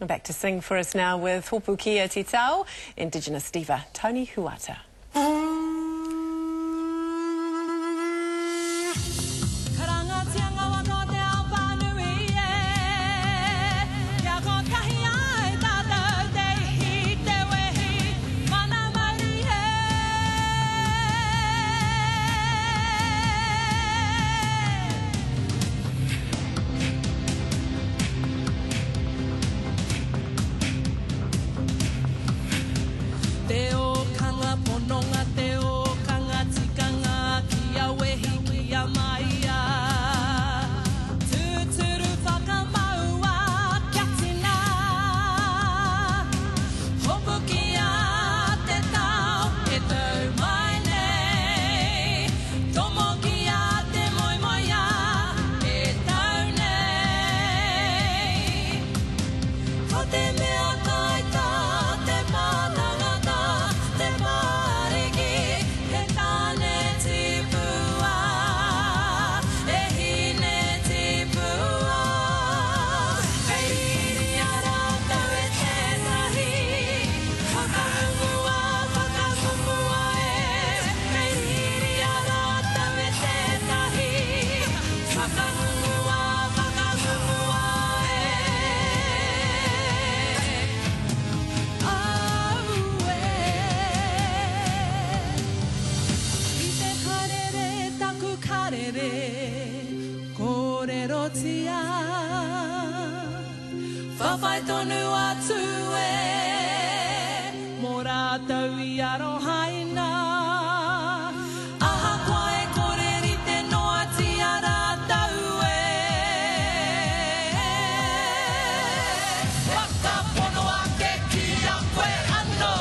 Back to sing for us now with Hopukia Te Tau, Indigenous diva Toni Huata. Whawhai tonu atu e, mō rātou I arohaina. Aha koa e koreri te noa ti a rātou e. Whakapono ake ki a koe anō,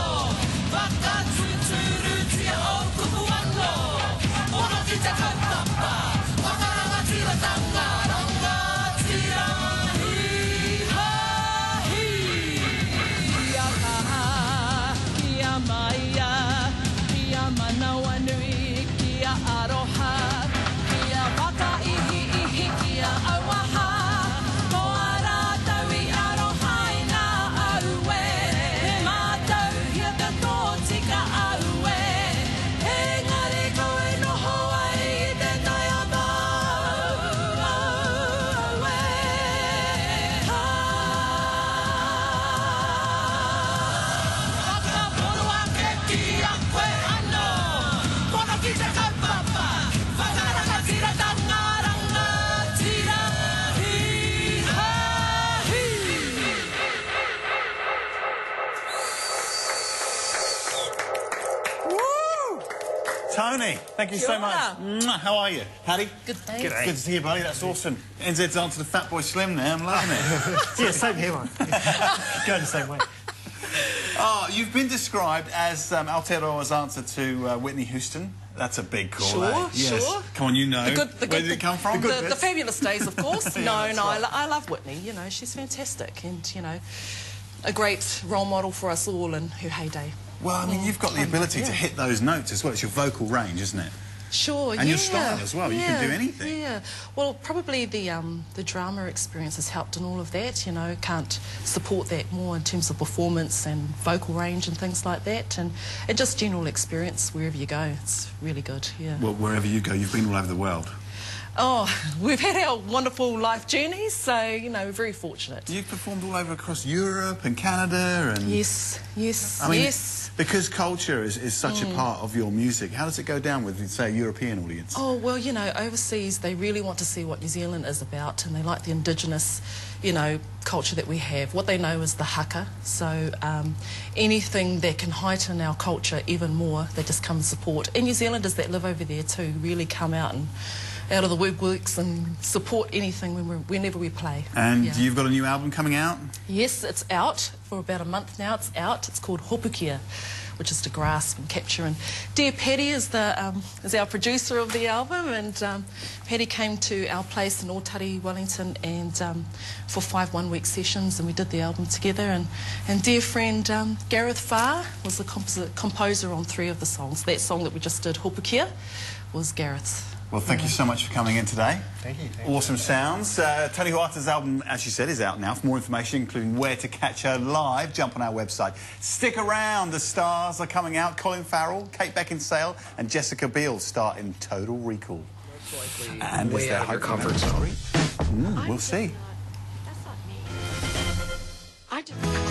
whakatuturu ti a o kupu anō. Ono ki te kaupapa, whakaranga tira tanga, ranga tira. Toni, thank you so much. How are you? Paddy? Good, thanks. Good to see you, buddy. That's awesome. NZ's answer to Fat Boy Slim there. I'm loving it. Yeah, same here, man. Going the same way. Oh, you've been described as Aotearoa's answer to Whitney Houston. That's a big call, Sure, eh? Yes. sure. Come on, you know. Where did it come from? The fabulous days, of course. Yeah, no, right. I love Whitney. You know, she's fantastic and, you know, a great role model for us all in her heyday. Well, I mean, you've got the ability to hit those notes as well. It's your vocal range, isn't it? Sure, and your style as well. You can do anything. Yeah. Well, probably the drama experience has helped in all of that. You know, can't support that more in terms of performance and vocal range and things like that, and just general experience wherever you go. It's really good. Yeah. Well, wherever you go, you've been all over the world. Oh, we've had our wonderful life journeys, so, you know, we're very fortunate. You've performed all over across Europe and Canada and... Yes, I mean, yes. Because culture is such a part of your music, how does it go down with, say, a European audience? Oh, well, you know, overseas they really want to see what New Zealand is about, and they like the indigenous, you know, culture that we have. What they know is the haka, so anything that can heighten our culture even more, they just come and support. And New Zealanders that live over there too really come out of the woodworks and support anything whenever we play. And you've got a new album coming out? Yes, it's out for about a month now. It's out. It's called Hopukia, which is to grasp and capture. And dear Paddy is our producer of the album, and Paddy came to our place in Ōtari, Wellington, and for 5 one-week sessions, and we did the album together. And dear friend Gareth Farr was the composer on 3 of the songs. That song that we just did, Hopukia, was Gareth's Well, thank you so much for coming in today. Thank you. Awesome sounds. Toni Huata's album, as she said, is out now. For more information, including where to catch her live, jump on our website. Stick around. The stars are coming out. Colin Farrell, Kate Beckinsale and Jessica Biel start in Total Recall. And way out of your comfort zone. We'll see. That's not me. I just...